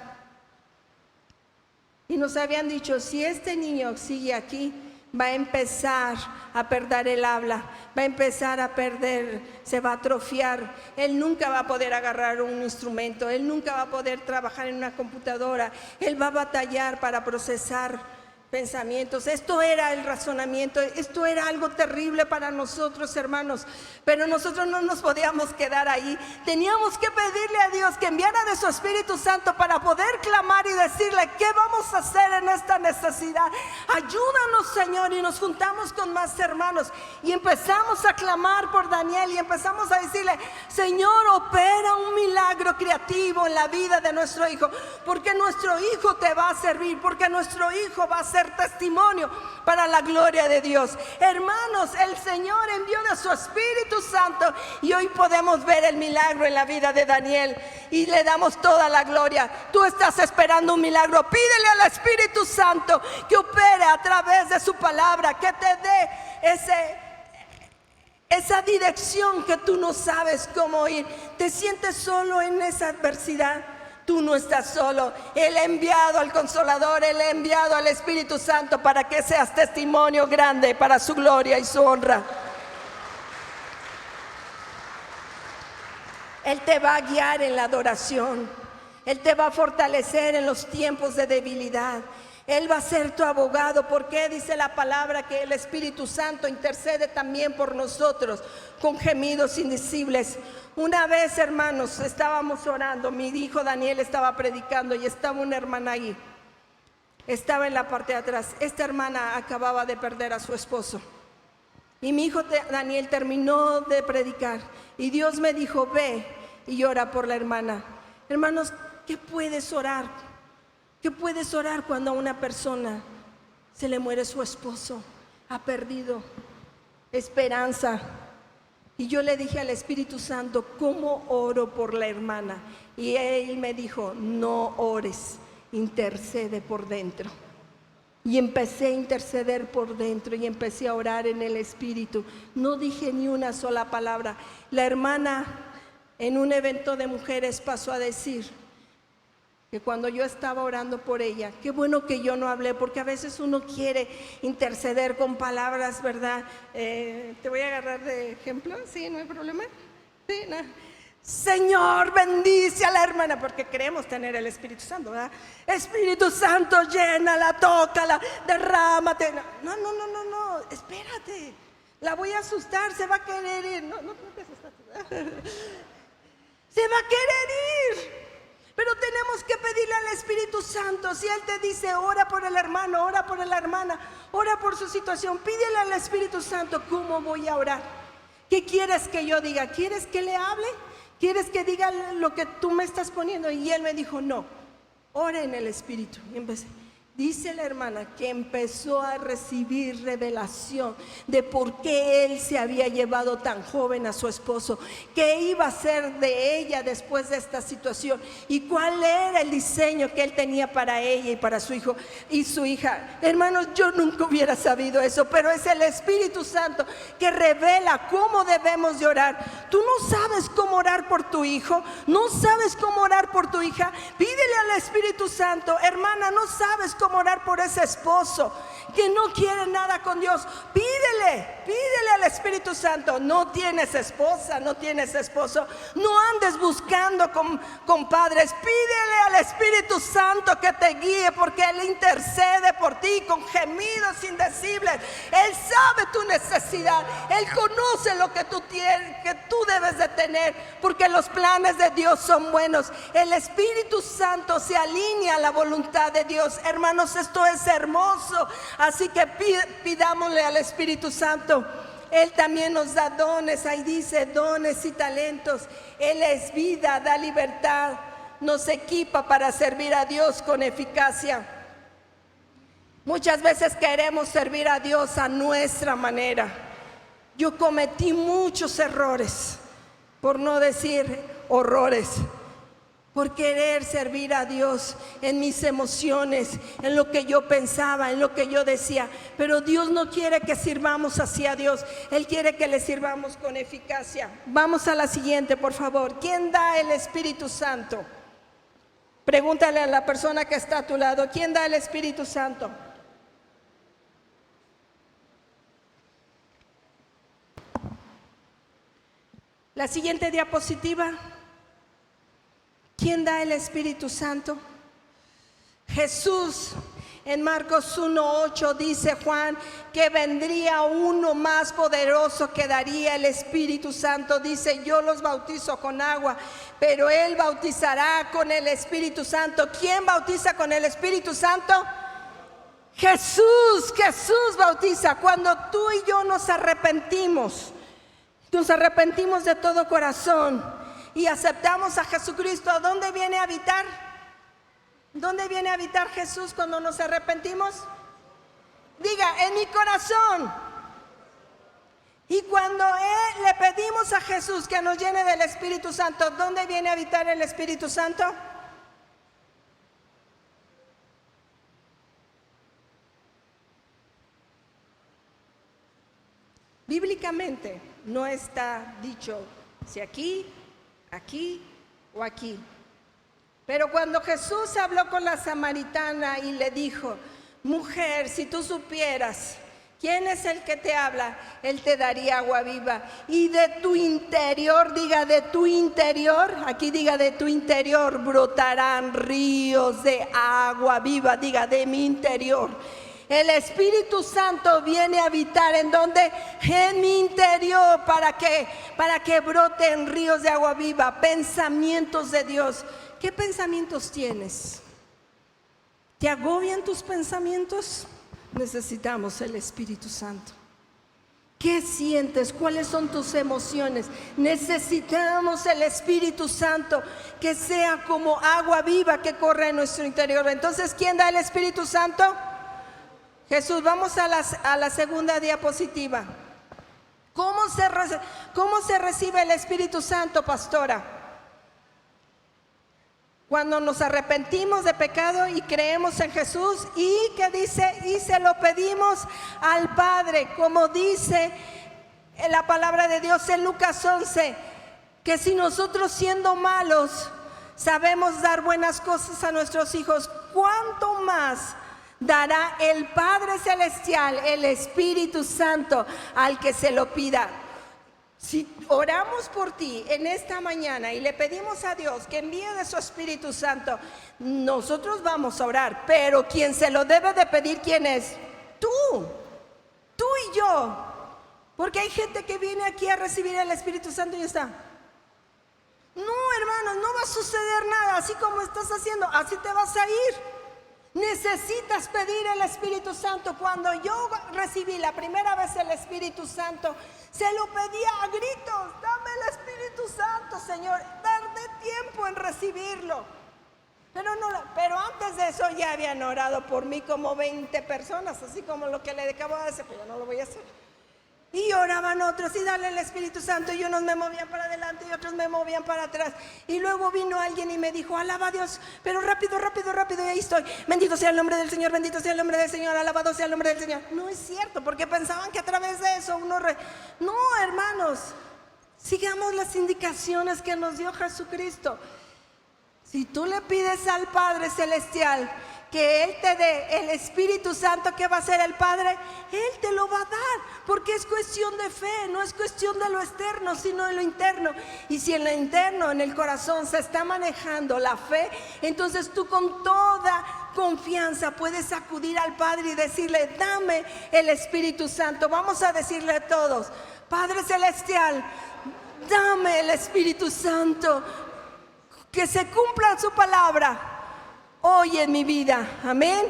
Y nos habían dicho: si este niño sigue aquí, va a empezar a perder el habla, va a empezar a perder, se va a atrofiar. Él nunca va a poder agarrar un instrumento, él nunca va a poder trabajar en una computadora, él va a batallar para procesar pensamientos. Esto era el razonamiento, esto era algo terrible para nosotros, hermanos, pero nosotros no nos podíamos quedar ahí. Teníamos que pedirle a Dios que enviara de su Espíritu Santo para poder clamar y decirle: ¿qué vamos a hacer en esta necesidad? Ayúdanos, Señor. Y nos juntamos con más hermanos y empezamos a clamar por Daniel y empezamos a decirle: Señor, opera un milagro creativo en la vida de nuestro hijo, porque nuestro hijo te va a servir, porque nuestro hijo va a ser testimonio para la gloria de Dios. Hermanos, el Señor envió de su Espíritu Santo y hoy podemos ver el milagro en la vida de Daniel y le damos toda la gloria. Tú estás esperando un milagro, pídele al Espíritu Santo que opere a través de su palabra, que te dé esa dirección que tú no sabes cómo ir. Te sientes solo en esa adversidad. Tú no estás solo. Él ha enviado al Consolador, Él ha enviado al Espíritu Santo para que seas testimonio grande para su gloria y su honra. Él te va a guiar en la adoración. Él te va a fortalecer en los tiempos de debilidad. Él va a ser tu abogado, porque dice la palabra que el Espíritu Santo intercede también por nosotros con gemidos indecibles. Una vez, hermanos, estábamos orando, mi hijo Daniel estaba predicando y estaba una hermana ahí. Estaba en la parte de atrás. Esta hermana acababa de perder a su esposo. Y mi hijo Daniel terminó de predicar y Dios me dijo: ve y ora por la hermana. Hermanos, ¿qué puedes orar? ¿Qué puedes orar cuando a una persona se le muere su esposo? Ha perdido esperanza. Y yo le dije al Espíritu Santo: ¿cómo oro por la hermana? Y él me dijo: no ores, intercede por dentro. Y empecé a interceder por dentro y empecé a orar en el Espíritu. No dije ni una sola palabra. La hermana en un evento de mujeres pasó a decir que cuando yo estaba orando por ella, qué bueno que yo no hablé, porque a veces uno quiere interceder con palabras, ¿verdad? Te voy a agarrar de ejemplo, ¿sí? ¿No hay problema? Sí, no. Señor, bendice a la hermana, porque queremos tener el Espíritu Santo, ¿verdad? Espíritu Santo, llénala, tócala, derrámate. No, espérate, la voy a asustar, se va a querer ir. No te asustes. Se va a querer ir. Pero tenemos que pedirle al Espíritu Santo. Si Él te dice: ora por el hermano, ora por la hermana, ora por su situación, pídele al Espíritu Santo: ¿cómo voy a orar? ¿Qué quieres que yo diga? ¿Quieres que le hable? ¿Quieres que diga lo que tú me estás poniendo? Y él me dijo: no, ora en el Espíritu. Y empecé. Dice la hermana que empezó a recibir revelación de por qué él se había llevado tan joven a su esposo, qué iba a ser de ella después de esta situación y cuál era el diseño que él tenía para ella y para su hijo y su hija. Hermanos, yo nunca hubiera sabido eso, pero es el Espíritu Santo que revela cómo debemos de orar. Tú no sabes cómo orar por tu hijo, no sabes cómo orar por tu hija, pídele al Espíritu Santo. Hermana, no sabes cómo orar por ese esposo que no quiere nada con Dios, pídele al Espíritu Santo. No tienes esposa, no tienes esposo, no andes buscando con padres, pídele al Espíritu Santo que te guíe, porque Él intercede por ti con gemidos indecibles. Él sabe tu necesidad, Él conoce lo que tú tienes, que tú debes de tener, porque los planes de Dios son buenos. El Espíritu Santo se alinea a la voluntad de Dios. Hermanos, esto es hermoso. Así que pidámosle al Espíritu Santo Él también nos da dones, ahí dice dones y talentos. Él es vida, da libertad, nos equipa para servir a Dios con eficacia. Muchas veces queremos servir a Dios a nuestra manera. Yo cometí muchos errores, por no decir horrores, por querer servir a Dios en mis emociones, en lo que yo pensaba, en lo que yo decía. Pero Dios no quiere que sirvamos así a Dios. Él quiere que le sirvamos con eficacia. Vamos a la siguiente, por favor. ¿Quién da el Espíritu Santo? Pregúntale a la persona que está a tu lado, ¿quién da el Espíritu Santo? La siguiente diapositiva. ¿Quién da el Espíritu Santo? Jesús. En Marcos 1:8 dice Juan que vendría uno más poderoso que daría el Espíritu Santo. Dice: yo los bautizo con agua, pero Él bautizará con el Espíritu Santo. ¿Quién bautiza con el Espíritu Santo? Jesús. Jesús bautiza. Cuando tú y yo nos arrepentimos de todo corazón y aceptamos a Jesucristo, ¿a dónde viene a habitar? ¿Dónde viene a habitar Jesús cuando nos arrepentimos? Diga: en mi corazón. Y cuando le pedimos a Jesús que nos llene del Espíritu Santo, ¿dónde viene a habitar el Espíritu Santo? Bíblicamente no está dicho si aquí, aquí o aquí. Pero cuando Jesús habló con la samaritana y le dijo: mujer, si tú supieras quién es el que te habla, Él te daría agua viva. Y de tu interior, diga de tu interior, aquí diga de tu interior, brotarán ríos de agua viva, diga de mi interior. El Espíritu Santo viene a habitar en donde, en mi interior, ¿para qué? Para que broten ríos de agua viva, pensamientos de Dios. ¿Qué pensamientos tienes? ¿Te agobian tus pensamientos? Necesitamos el Espíritu Santo. ¿Qué sientes? ¿Cuáles son tus emociones? Necesitamos el Espíritu Santo, que sea como agua viva que corre en nuestro interior. Entonces, ¿quién da el Espíritu Santo? Jesús. Vamos a la segunda diapositiva. ¿Cómo se recibe el Espíritu Santo, pastora? Cuando nos arrepentimos de pecado y creemos en Jesús, y ¿qué dice? Y se lo pedimos al Padre, como dice en la palabra de Dios en Lucas 11, que si nosotros, siendo malos, sabemos dar buenas cosas a nuestros hijos, ¿cuánto más dará el Padre Celestial el Espíritu Santo al que se lo pida? Si oramos por ti en esta mañana y le pedimos a Dios que envíe de su Espíritu Santo, nosotros vamos a orar, pero quien se lo debe de pedir, ¿quién es? Tú y yo. Porque hay gente que viene aquí a recibir el Espíritu Santo y está: no, hermanos, no va a suceder nada. Así como estás haciendo, así te vas a ir. Necesitas pedir el Espíritu Santo. Cuando yo recibí la primera vez el Espíritu Santo, se lo pedía a gritos: dame el Espíritu Santo, Señor. Tardé tiempo en recibirlo, pero antes de eso ya habían orado por mí como 20 personas, así como lo que le acabo de hacer, pero yo no lo voy a hacer. Y oraban otros, y dale el Espíritu Santo, y unos me movían para adelante y otros me movían para atrás. Y luego vino alguien y me dijo: alaba a Dios, pero rápido, rápido, rápido. Y ahí estoy: bendito sea el nombre del Señor, bendito sea el nombre del Señor, alabado sea el nombre del Señor. No es cierto, porque pensaban que a través de eso uno... No, hermanos, sigamos las indicaciones que nos dio Jesucristo. Si tú le pides al Padre Celestial que Él te dé el Espíritu Santo, ¿qué va a hacer el Padre? Él te lo va a dar, porque es cuestión de fe, no es cuestión de lo externo, sino de lo interno. Y si en lo interno, en el corazón, se está manejando la fe, entonces tú con toda confianza puedes acudir al Padre y decirle: dame el Espíritu Santo. Vamos a decirle todos: Padre Celestial, dame el Espíritu Santo, que se cumpla su palabra hoy en mi vida. Amén.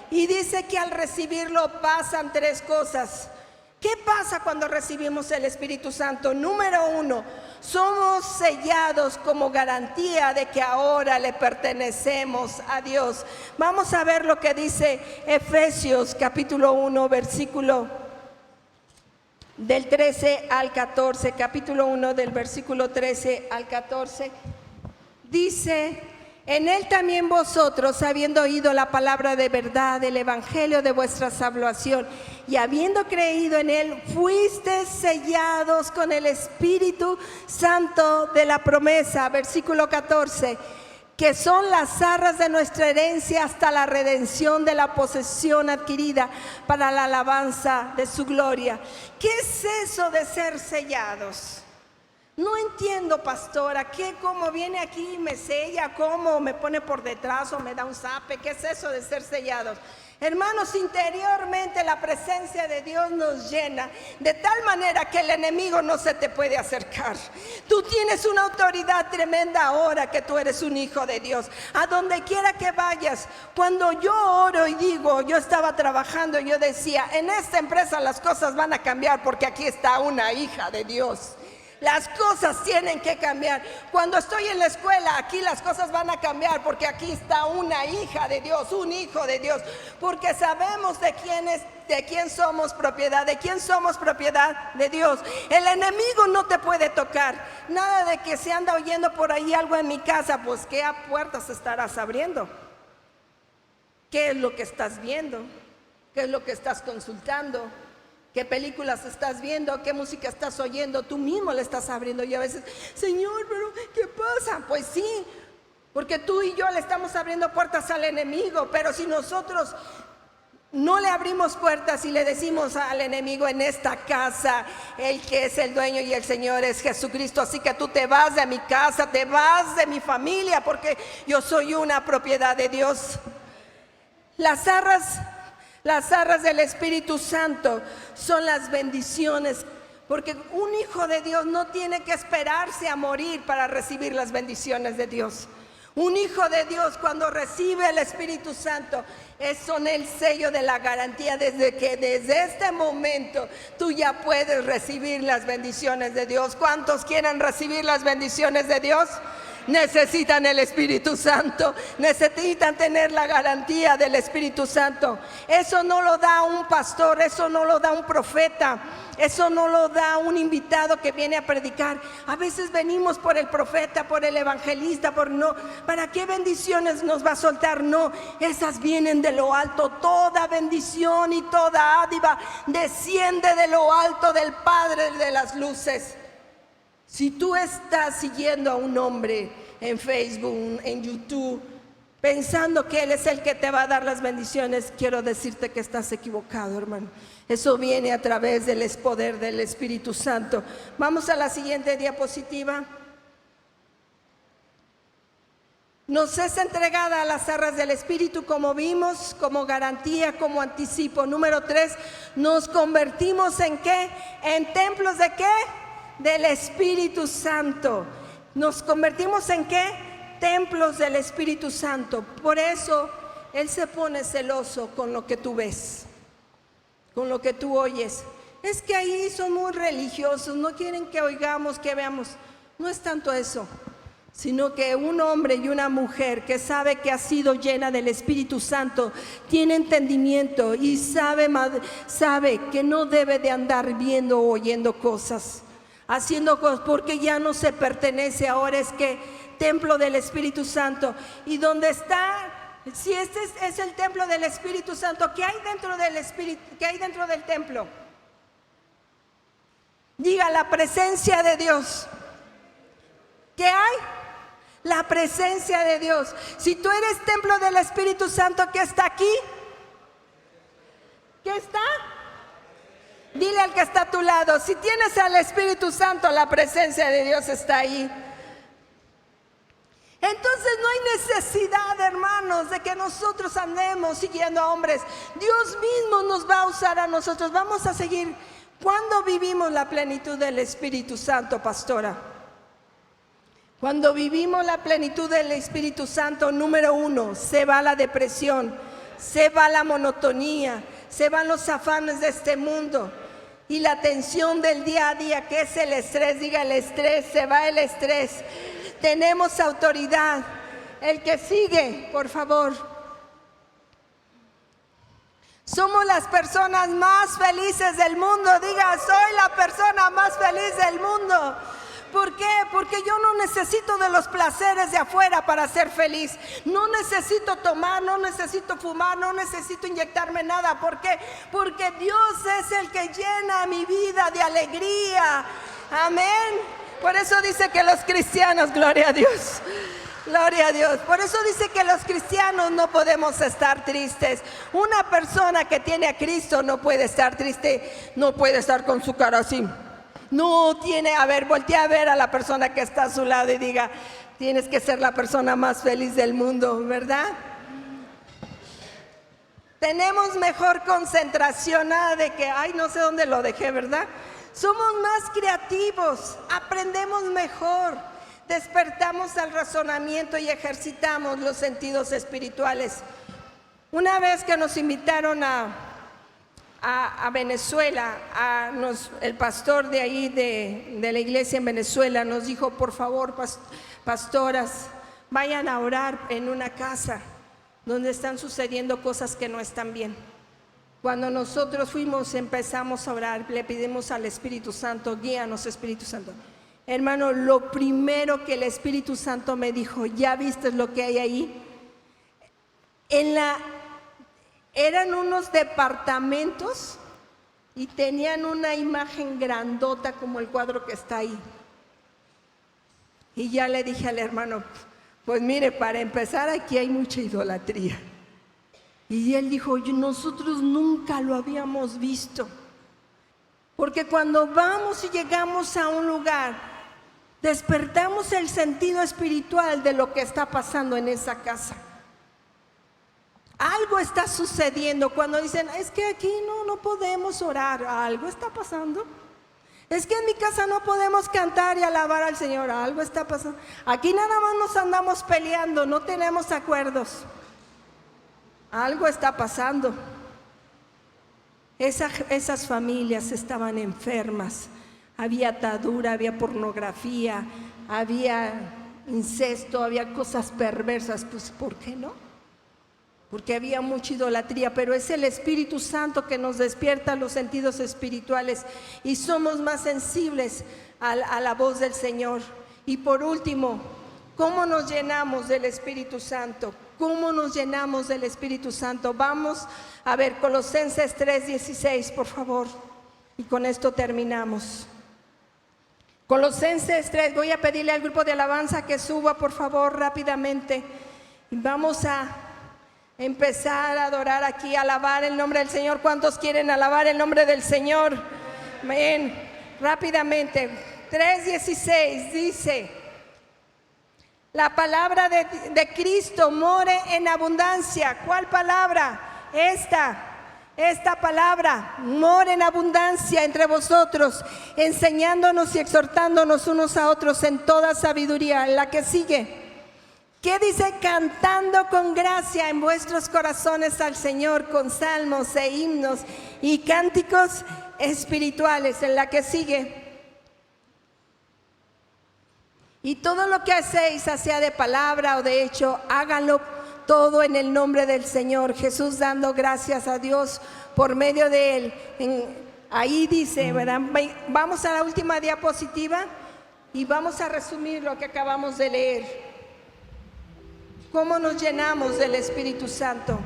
Y dice que al recibirlo pasan 3 cosas: ¿Qué pasa cuando recibimos el Espíritu Santo? Número 1, somos sellados como garantía de que ahora le pertenecemos a Dios. Vamos a ver lo que dice Efesios capítulo 1, versículo del 13 al 14, capítulo 1 del versículo 13 al 14. Dice: en él también vosotros, habiendo oído la palabra de verdad, el evangelio de vuestra salvación, y habiendo creído en él, fuisteis sellados con el Espíritu Santo de la promesa. Versículo 14, que son las arras de nuestra herencia hasta la redención de la posesión adquirida para la alabanza de su gloria. ¿Qué es eso de ser sellados? No entiendo, pastora, ¿cómo viene aquí y me sella? ¿Cómo me pone por detrás o me da un zape? ¿Qué es eso de ser sellados? Hermanos, interiormente la presencia de Dios nos llena de tal manera que el enemigo no se te puede acercar. Tú tienes una autoridad tremenda ahora que tú eres un hijo de Dios. A donde quiera que vayas, cuando yo oro y digo, yo estaba trabajando, yo decía, en esta empresa las cosas van a cambiar porque aquí está una hija de Dios. Las cosas tienen que cambiar. Cuando estoy en la escuela, aquí las cosas van a cambiar porque aquí está una hija de Dios, un hijo de Dios, porque sabemos de quién somos propiedad, de quién somos propiedad de Dios. El enemigo no te puede tocar. Nada de que se anda oyendo por ahí algo en mi casa, pues ¿qué puertas estarás abriendo? ¿Qué es lo que estás viendo? ¿Qué es lo que estás consultando? ¿Qué películas estás viendo? ¿Qué música estás oyendo? Tú mismo le estás abriendo. Y a veces, Señor, pero ¿qué pasa? Pues sí, porque tú y yo le estamos abriendo puertas al enemigo. Pero si nosotros no le abrimos puertas y le decimos al enemigo, en esta casa, el que es el dueño y el Señor es Jesucristo, así que tú te vas de mi casa, te vas de mi familia, porque yo soy una propiedad de Dios. Las arras del Espíritu Santo son las bendiciones, porque un hijo de Dios no tiene que esperarse a morir para recibir las bendiciones de Dios. Un hijo de Dios, cuando recibe el Espíritu Santo, son el sello de la garantía desde este momento tú ya puedes recibir las bendiciones de Dios. ¿Cuántos quieren recibir las bendiciones de Dios? Necesitan el Espíritu Santo, necesitan tener la garantía del Espíritu Santo. Eso no lo da un pastor, eso no lo da un profeta, eso no lo da un invitado que viene a predicar. A veces venimos por el profeta, por el evangelista, ¿para qué bendiciones nos va a soltar? No, esas vienen de lo alto. Toda bendición y toda dádiva desciende de lo alto del Padre de las luces. Si tú estás siguiendo a un hombre en Facebook, en YouTube, pensando que él es el que te va a dar las bendiciones, quiero decirte que estás equivocado, hermano. Eso viene a través del poder del Espíritu Santo. Vamos a la siguiente diapositiva. Nos es entregada a las arras del Espíritu, como vimos, como garantía, como anticipo. Número 3, nos convertimos ¿en qué? ¿En templos de qué? Del Espíritu Santo. Nos convertimos ¿en qué? Templos del Espíritu Santo. Por eso Él se pone celoso con lo que tú ves, con lo que tú oyes. Es que ahí son muy religiosos, no quieren que oigamos, que veamos. No es tanto eso, sino que un hombre y una mujer que sabe que ha sido llena del Espíritu Santo tiene entendimiento y sabe que no debe de andar viendo o oyendo cosas, haciendo cosas, porque ya no se pertenece. Ahora es que templo del Espíritu Santo. Y donde está, si este es el templo del Espíritu Santo, ¿qué hay dentro del Espíritu? ¿Qué hay dentro del templo? Diga, la presencia de Dios. ¿Qué hay? La presencia de Dios. Si tú eres templo del Espíritu Santo, ¿qué está aquí? ¿Qué está? Dile al que está a tu lado, si tienes al Espíritu Santo, la presencia de Dios está ahí. Entonces no hay necesidad, hermanos, de que nosotros andemos siguiendo a hombres. Dios mismo nos va a usar a nosotros. Vamos a seguir. ¿Cuándo vivimos la plenitud del Espíritu Santo, pastora? Cuando vivimos la plenitud del Espíritu Santo, número 1, se va la depresión, se va la monotonía, se van los afanes de este mundo. y la tensión del día a día, que es el estrés. Diga el estrés, se va el estrés. Tenemos autoridad. El que sigue, por favor. Somos las personas más felices del mundo. Diga, soy la persona más feliz del mundo. ¿Por qué? Porque yo no necesito de los placeres de afuera para ser feliz. No necesito tomar, no necesito fumar, no necesito inyectarme nada. ¿Por qué? Porque Dios es el que llena mi vida de alegría. Amén. Por eso dice que los cristianos, gloria a Dios. Gloria a Dios. Por eso dice que los cristianos no podemos estar tristes. Una persona que tiene a Cristo no puede estar triste, no puede estar con su cara así. No tiene, a ver, voltea a ver a la persona que está a su lado y diga, tienes que ser la persona más feliz del mundo, ¿verdad? Tenemos mejor concentración, nada de que, ay, no sé dónde lo dejé, ¿verdad? Somos más creativos, aprendemos mejor, despertamos al razonamiento y ejercitamos los sentidos espirituales. Una vez que nos invitaron a Venezuela, el pastor de ahí, de la iglesia en Venezuela, nos dijo, por favor, pastoras, vayan a orar en una casa donde están sucediendo cosas que no están bien. Cuando nosotros fuimos, empezamos a orar, le pedimos al Espíritu Santo, guíanos, Espíritu Santo. Hermano, lo primero que el Espíritu Santo me dijo, ¿ya viste lo que hay ahí? Eran unos departamentos y tenían una imagen grandota como el cuadro que está ahí. Y ya le dije al hermano, pues mire, para empezar aquí hay mucha idolatría. Y él dijo, nosotros nunca lo habíamos visto. Porque cuando vamos y llegamos a un lugar, despertamos el sentido espiritual de lo que está pasando en esa casa. Algo está sucediendo. Cuando dicen, es que aquí no podemos orar, algo está pasando. Es que en mi casa no podemos cantar y alabar al Señor, algo está pasando. Aquí nada más nos andamos peleando, no tenemos acuerdos. Algo está pasando. Esas familias estaban enfermas. Había atadura, había pornografía, había incesto, había cosas perversas. Pues, ¿por qué no? Porque había mucha idolatría, pero es el Espíritu Santo que nos despierta los sentidos espirituales y somos más sensibles a la voz del Señor. Y por último, ¿cómo nos llenamos del Espíritu Santo? ¿Cómo nos llenamos del Espíritu Santo? Vamos a ver Colosenses 3:16, por favor, y con esto terminamos. Colosenses 3, voy a pedirle al grupo de alabanza que suba, por favor, rápidamente. Y vamos a empezar a adorar aquí, a alabar el nombre del Señor. ¿Cuántos quieren alabar el nombre del Señor? Amén. Rápidamente. 3:16 dice: la palabra de Cristo more en abundancia. ¿Cuál palabra? Esta palabra more en abundancia entre vosotros, enseñándonos y exhortándonos unos a otros en toda sabiduría. La que sigue, ¿qué dice? Cantando con gracia en vuestros corazones al Señor con salmos e himnos y cánticos espirituales. En la que sigue, y todo lo que hacéis, sea de palabra o de hecho, háganlo todo en el nombre del Señor Jesús, dando gracias a Dios por medio de Él. Ahí dice, ¿verdad? Vamos a la última diapositiva y vamos a resumir lo que acabamos de leer. ¿Cómo nos llenamos del Espíritu Santo?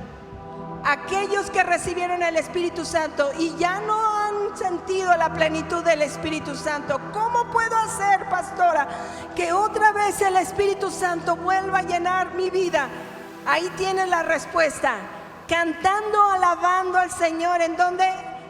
Aquellos que recibieron el Espíritu Santo y ya no han sentido la plenitud del Espíritu Santo, ¿cómo puedo hacer, pastora, que otra vez el Espíritu Santo vuelva a llenar mi vida? Ahí tiene la respuesta: cantando, alabando al Señor. ¿En dónde?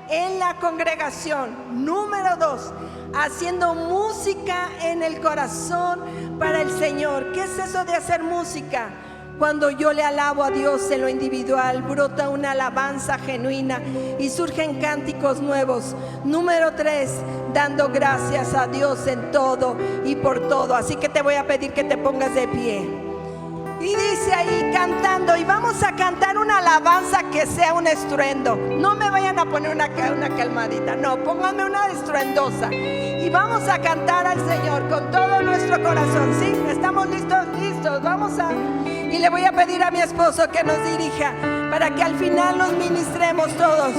En la congregación. Número 2, haciendo música en el corazón para el Señor. ¿Qué es eso de hacer música? Cuando yo le alabo a Dios en lo individual, brota una alabanza genuina y surgen cánticos nuevos. Número 3, dando gracias a Dios en todo y por todo. Así que te voy a pedir que te pongas de pie. Y dice ahí cantando, y vamos a cantar una alabanza que sea un estruendo. No me vayan a poner una calmadita, no, pónganme una estruendosa. Y vamos a cantar al Señor con todo nuestro corazón, ¿sí? ¿Estamos listos? Listos, vamos a... Y le voy a pedir a mi esposo que nos dirija para que al final nos ministremos todos.